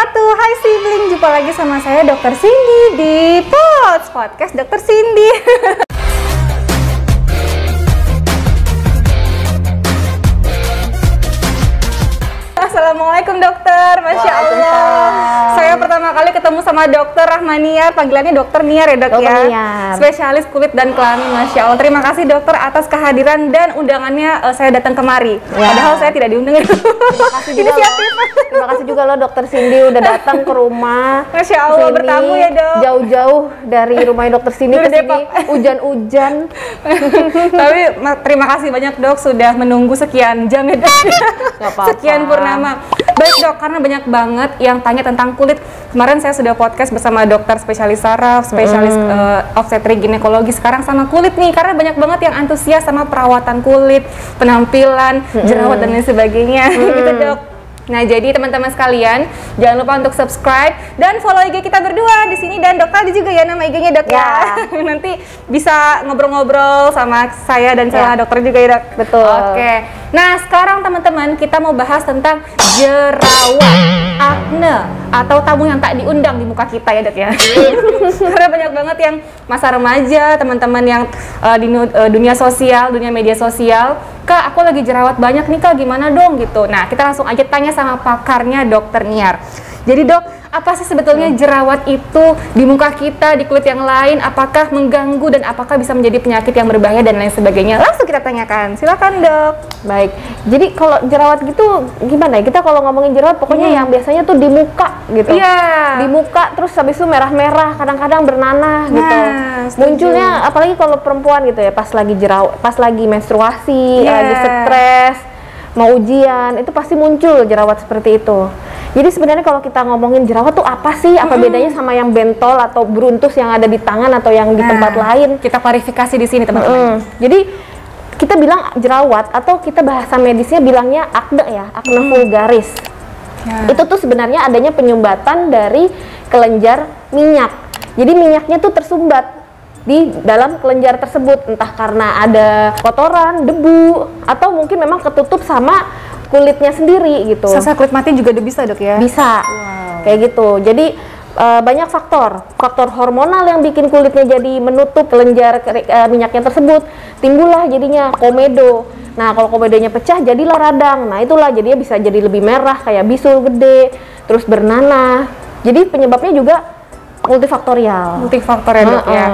wabarakatuh. Hai sibling, jumpa lagi sama saya Dr. Cindy di podcast Dr. Cindy. Assalamualaikum dokter, Masya Allah. Saya pertama kali ketemu sama dokter Rahmaniar, panggilannya dokter Niar ya dok ya. Niar. Spesialis kulit dan kelamin, Masya Allah. Terima kasih dokter atas kehadiran dan undangannya saya datang kemari. Ya. Padahal saya tidak diundang. Terima kasih juga loh dokter Cindy udah datang ke rumah. Masya Allah, sini, bertamu ya dok. Jauh-jauh dari rumahnya dokter Cindy ke sini, hujan-hujan. Tapi terima kasih banyak dok sudah menunggu sekian jam ya dok. Sekian purnama. Baik dok, karena banyak banget yang tanya tentang kulit. Kemarin saya sudah podcast bersama dokter spesialis saraf, spesialis obstetrik ginekologi. Sekarang sama kulit nih, karena banyak banget yang antusias sama perawatan kulit, penampilan, jerawat dan lain sebagainya. Gitu dok. Nah, jadi teman-teman sekalian, jangan lupa untuk subscribe dan follow IG kita berdua di sini, dan dokter ada juga ya nama IG-nya dok ya. Nanti bisa ngobrol-ngobrol sama saya dan sama dokter juga ya dok. Betul. Oke. Nah, sekarang teman-teman kita mau bahas tentang jerawat, akne atau tamu yang tak diundang di muka kita ya dok ya. Karena banyak banget yang masa remaja, teman-teman yang di dunia sosial, dunia media sosial, Kak, aku lagi jerawat banyak nih Kak, gimana dong gitu. Nah, kita langsung aja tanya sama pakarnya dokter Niar. Jadi dok, apa sih sebetulnya jerawat itu di muka kita, di kulit yang lain? Apakah mengganggu dan apakah bisa menjadi penyakit yang berbahaya dan lain sebagainya? Langsung kita tanyakan, silakan dok. Baik, jadi kalau jerawat gitu gimana ya? Kita kalau ngomongin jerawat pokoknya yang biasanya tuh di muka gitu. Iya. Di muka, terus habis itu merah-merah, kadang-kadang bernanah gitu. Munculnya apalagi kalau perempuan gitu ya, pas lagi jerawat, pas lagi menstruasi, lagi stres, mau ujian, itu pasti muncul jerawat seperti itu. Jadi sebenarnya kalau kita ngomongin jerawat tuh apa sih? Apa bedanya sama yang bentol atau beruntus yang ada di tangan atau yang di tempat lain? Kita klarifikasi di sini teman-teman. Jadi kita bilang jerawat atau kita bahasa medisnya bilangnya akne ya, akne vulgaris. Itu tuh sebenarnya adanya penyumbatan dari kelenjar minyak. Jadi minyaknya tuh tersumbat di dalam kelenjar tersebut, entah karena ada kotoran, debu, atau mungkin memang ketutup sama kulitnya sendiri gitu. Sel kulit mati juga udah bisa dok ya? Bisa, kayak gitu. Jadi banyak faktor hormonal yang bikin kulitnya jadi menutup kelenjar minyaknya tersebut, timbullah jadinya komedo. Nah, kalau komedonya pecah jadilah radang. Nah, itulah jadinya bisa jadi lebih merah kayak bisul gede, terus bernanah. Jadi penyebabnya juga multifaktorial ya dok ya.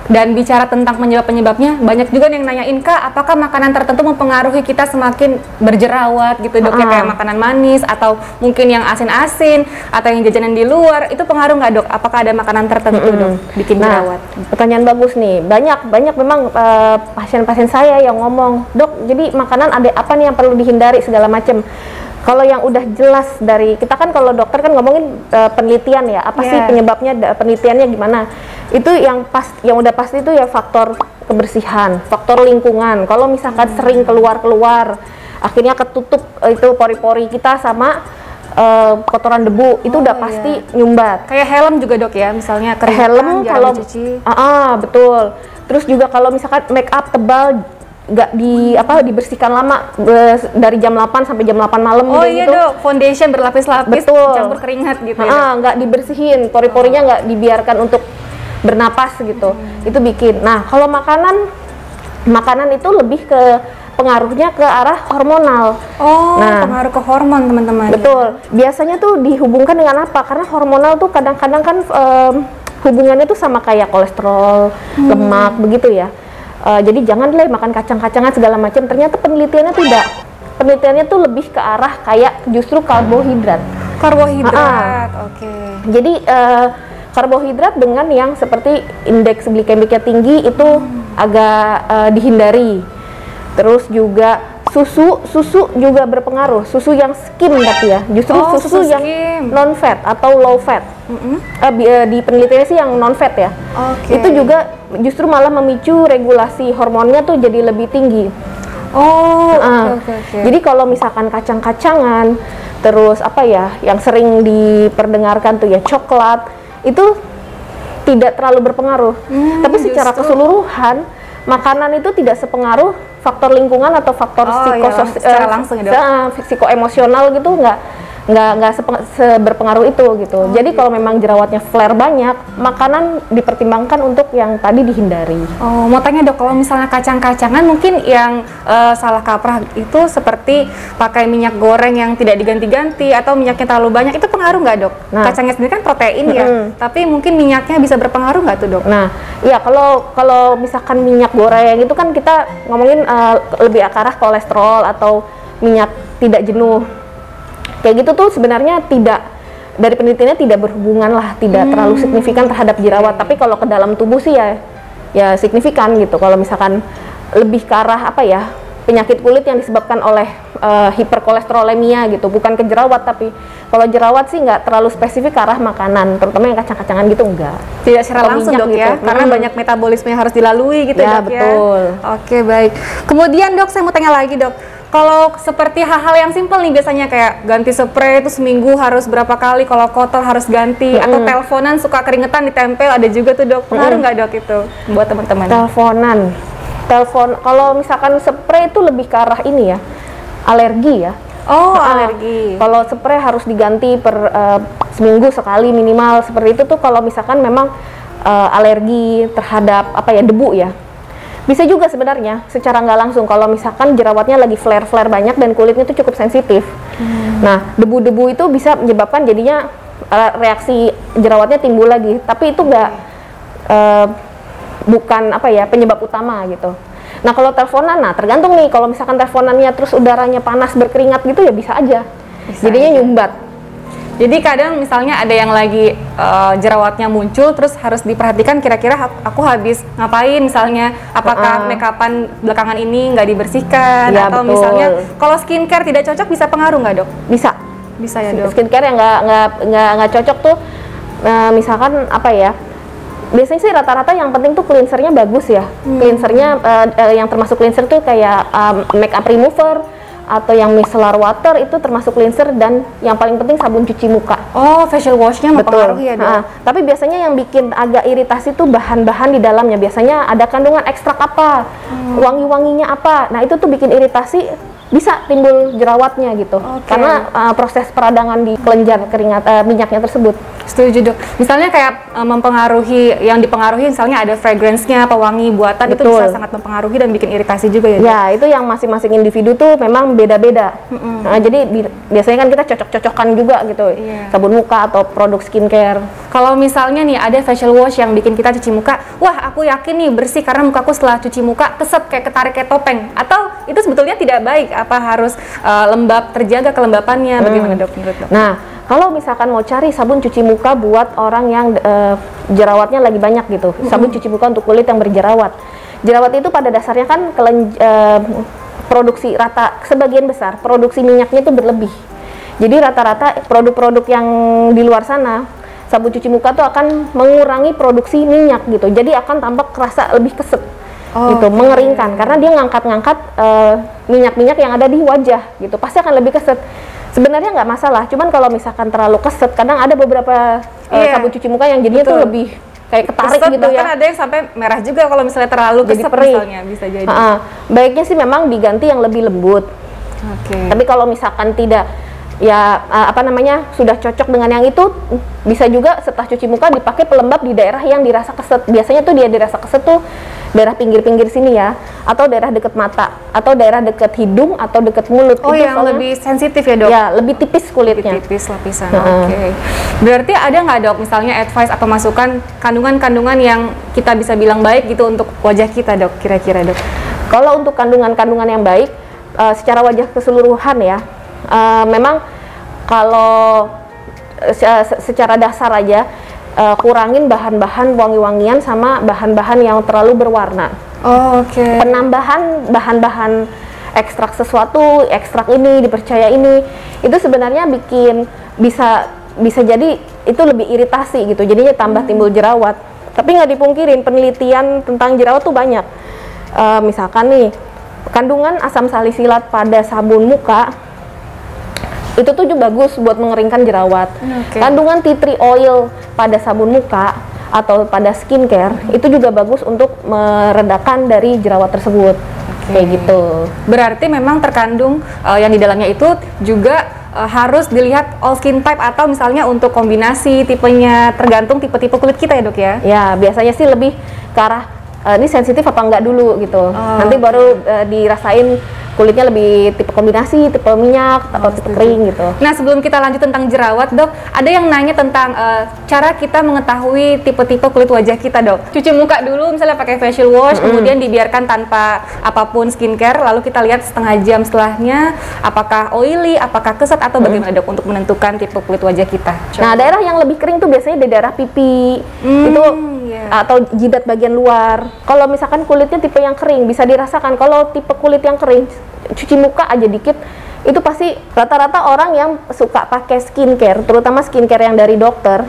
Dan bicara tentang penyebabnya, banyak juga yang nanyain Kak, apakah makanan tertentu mempengaruhi kita semakin berjerawat gitu dok ya, kayak makanan manis atau mungkin yang asin-asin atau yang jajanan di luar, itu pengaruh nggak dok? Apakah ada makanan tertentu dok bikin jerawat? Pertanyaan bagus nih. Banyak memang pasien-pasien saya yang ngomong, dok, jadi makanan ada apa nih yang perlu dihindari segala macam. Kalau yang udah jelas dari kita kan, kalau dokter kan ngomongin penelitian ya, apa sih penyebabnya, penelitiannya gimana? Itu yang udah pasti itu ya faktor kebersihan, faktor lingkungan. Kalau misalkan sering keluar, akhirnya ketutup itu pori-pori kita sama kotoran debu, itu udah pasti nyumbat. Kayak helm juga dok ya, misalnya helm kalau betul. Terus juga kalau misalkan make up tebal, nggak dibersihkan lama dari jam 8 sampai jam 8 malam gitu. Dok, foundation berlapis-lapis campur keringat gitu ya. Nggak dibersihin, pori-porinya nggak dibiarkan untuk bernapas gitu. Itu bikin. Nah, kalau makanan itu lebih ke pengaruhnya ke arah hormonal. Pengaruh ke hormon teman-teman. Betul. Biasanya tuh dihubungkan dengan apa? Karena hormonal tuh kadang-kadang kan hubungannya tuh sama kayak kolesterol, lemak begitu ya. Jadi jangan deh makan kacang-kacangan segala macam. Ternyata penelitiannya tidak. Penelitiannya tuh lebih ke arah kayak justru karbohidrat. Oke. Jadi karbohidrat dengan yang seperti indeks glikemiknya tinggi itu agak dihindari. Terus juga susu juga berpengaruh. Susu yang skim tapi ya. Justru susu yang non fat atau low fat. Di penelitiannya sih yang non fat ya. Itu juga justru malah memicu regulasi hormonnya tuh jadi lebih tinggi. Jadi kalau misalkan kacang-kacangan, terus apa ya, yang sering diperdengarkan tuh ya coklat, itu tidak terlalu berpengaruh. Tapi secara keseluruhan makanan itu tidak sepengaruh faktor lingkungan atau faktor secara langsung ya dok? psikoemosional gitu, seberpengaruh itu gitu. Jadi kalau memang jerawatnya flare banyak, makanan dipertimbangkan untuk yang tadi dihindari. Oh, mau tanya dok, kalau misalnya kacang-kacangan mungkin yang salah kaprah itu seperti pakai minyak goreng yang tidak diganti-ganti atau minyaknya terlalu banyak, itu pengaruh nggak dok? Nah, kacangnya sendiri kan protein ya, tapi mungkin minyaknya bisa berpengaruh nggak tuh dok? Nah, iya kalau misalkan minyak goreng itu kan kita ngomongin lebih ke arah kolesterol atau minyak tidak jenuh. Kayak gitu tuh sebenarnya tidak, dari penelitiannya tidak berhubungan lah, tidak terlalu signifikan terhadap jerawat. Tapi kalau ke dalam tubuh sih ya signifikan gitu. Kalau misalkan lebih ke arah apa ya, penyakit kulit yang disebabkan oleh hiperkolesterolemia gitu, bukan ke jerawat. Tapi kalau jerawat sih nggak terlalu spesifik ke arah makanan, terutama yang kacang-kacangan gitu enggak. Tidak secara langsung dok ya, gitu. karena banyak metabolisme yang harus dilalui gitu ya, dok betul. ya. Oke baik. Kemudian dok, saya mau tanya lagi dok. Kalau seperti hal-hal yang simpel nih, biasanya kayak ganti spray itu seminggu harus berapa kali, kalau kotor harus ganti, atau teleponan suka keringetan ditempel, ada juga tuh dok. Pengaruh nggak dok itu buat teman-teman? Telepon, kalau misalkan spray itu lebih ke arah ini ya, alergi ya. Oh, alergi. Kalau spray harus diganti per seminggu sekali minimal, seperti itu tuh kalau misalkan memang alergi terhadap apa ya, debu ya. Bisa juga sebenarnya secara nggak langsung kalau misalkan jerawatnya lagi flare-flare banyak dan kulitnya itu cukup sensitif. Nah, debu-debu itu bisa menyebabkan jadinya reaksi jerawatnya timbul lagi, tapi itu nggak bukan apa ya, penyebab utama gitu. Nah, kalau teleponan, nah tergantung nih, kalau misalkan teleponannya terus udaranya panas berkeringat gitu ya bisa aja. Jadinya nyumbat. Jadi kadang misalnya ada yang lagi jerawatnya muncul, terus harus diperhatikan kira-kira aku habis ngapain, misalnya apakah makeupan belakangan ini nggak dibersihkan, ya, atau betul. misalnya kalau skincare tidak cocok bisa pengaruh nggak dok? Bisa ya dok. Skincare yang nggak cocok tuh, misalkan apa ya? Biasanya sih rata-rata yang penting tuh cleansernya bagus ya. Cleansernya yang termasuk cleanser tuh kayak makeup remover atau yang micellar water itu termasuk cleanser, dan yang paling penting sabun cuci muka. Oh, facial washnya mempengaruhi ya dok? Tapi biasanya yang bikin agak iritasi tuh bahan-bahan di dalamnya. Biasanya ada kandungan ekstrak apa, wangi-wanginya apa. Nah itu tuh bikin iritasi, bisa timbul jerawatnya gitu. Karena proses peradangan di kelenjar minyaknya tersebut. Setuju dok. Misalnya kayak mempengaruhi, yang dipengaruhi misalnya ada fragrance-nya, wangi buatan, itu bisa sangat mempengaruhi dan bikin iritasi juga ya dok? Ya, itu yang masing-masing individu tuh memang beda-beda. Nah, jadi biasanya kan kita cocok-cocokkan juga gitu, sabun muka atau produk skincare. Kalau misalnya nih ada facial wash yang bikin kita cuci muka, wah aku yakin nih bersih karena mukaku setelah cuci muka keset kayak ketarik kayak topeng, atau itu sebetulnya tidak baik? Apa harus lembab, terjaga kelembapannya? Bagaimana dok menurut dok? Nah, kalau misalkan mau cari sabun cuci muka buat orang yang jerawatnya lagi banyak gitu, sabun cuci muka untuk kulit yang berjerawat. Jerawat itu pada dasarnya kan produksi rata, sebagian besar produksi minyaknya itu berlebih. Jadi rata-rata produk-produk yang di luar sana, sabun cuci muka tuh akan mengurangi produksi minyak gitu. Jadi akan tampak kerasa lebih keset. Gitu, mengeringkan, karena dia ngangkat-ngangkat minyak-minyak yang ada di wajah gitu, pasti akan lebih keset. Sebenarnya nggak masalah, cuman kalau misalkan terlalu keset, kadang ada beberapa sabun cuci muka yang jadinya tuh lebih kayak ketarik keset, gitu ya. Bahkan ada yang sampai merah juga kalau misalnya terlalu keset misalnya, bisa jadi. Baiknya sih memang diganti yang lebih lembut. Tapi kalau misalkan tidak, ya apa namanya, sudah cocok dengan yang itu, bisa juga setelah cuci muka dipakai pelembab di daerah yang dirasa keset. Biasanya tuh dia dirasa keset tuh daerah pinggir-pinggir sini ya, atau daerah dekat mata, atau daerah dekat hidung, atau dekat mulut. Oh, itu yang lebih sensitif ya dok? Ya, lebih tipis kulitnya. Lebih tipis lapisan. Berarti ada nggak dok misalnya advice atau masukan kandungan-kandungan yang kita bisa bilang baik gitu untuk wajah kita dok, kira-kira dok? Kalau untuk kandungan-kandungan yang baik secara wajah keseluruhan ya, memang kalau secara dasar aja, kurangin bahan-bahan wangi-wangian sama bahan-bahan yang terlalu berwarna. Penambahan bahan-bahan ekstrak sesuatu, ekstrak ini, dipercaya ini, itu sebenarnya bikin bisa jadi itu lebih iritasi gitu, jadinya tambah timbul jerawat. Tapi nggak dipungkirin, penelitian tentang jerawat tuh banyak. Misalkan nih, kandungan asam salisilat pada sabun muka itu tuh juga bagus buat mengeringkan jerawat. Kandungan tea tree oil pada sabun muka atau pada skincare itu juga bagus untuk meredakan dari jerawat tersebut. Kayak gitu. Berarti memang terkandung yang di dalamnya itu juga harus dilihat all skin type atau misalnya untuk kombinasi tipenya tergantung tipe-tipe kulit kita ya dok ya? Ya biasanya sih lebih ke arah ini sensitif apa enggak dulu gitu. Nanti baru dirasain kulitnya lebih tipe kombinasi, tipe minyak atau tipe kering gitu. Nah sebelum kita lanjut tentang jerawat dok, ada yang nanya tentang cara kita mengetahui tipe-tipe kulit wajah kita dok. Cuci muka dulu misalnya pakai facial wash, kemudian dibiarkan tanpa apapun skincare, lalu kita lihat setengah jam setelahnya apakah oily, apakah kesat atau bagaimana dok untuk menentukan tipe kulit wajah kita. Nah daerah yang lebih kering tuh biasanya di daerah pipi itu atau jidat bagian luar. Kalau misalkan kulitnya tipe yang kering bisa dirasakan. Kalau tipe kulit yang kering cuci muka aja dikit itu pasti rata-rata orang yang suka pakai skincare, terutama skincare yang dari dokter,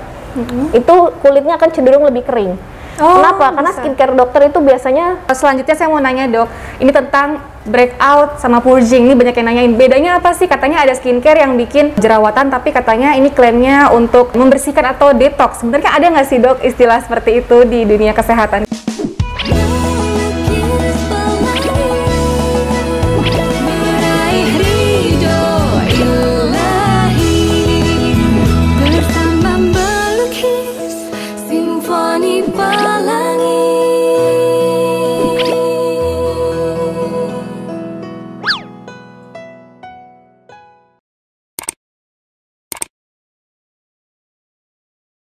itu kulitnya akan cenderung lebih kering. Kenapa? Karena skincare dokter itu biasanya. Selanjutnya saya mau nanya dok, ini tentang breakout sama purging. Ini banyak yang nanyain, bedanya apa sih? Katanya ada skincare yang bikin jerawatan, tapi katanya ini klaimnya untuk membersihkan atau detox. Sebenarnya ada nggak sih dok istilah seperti itu di dunia kesehatan?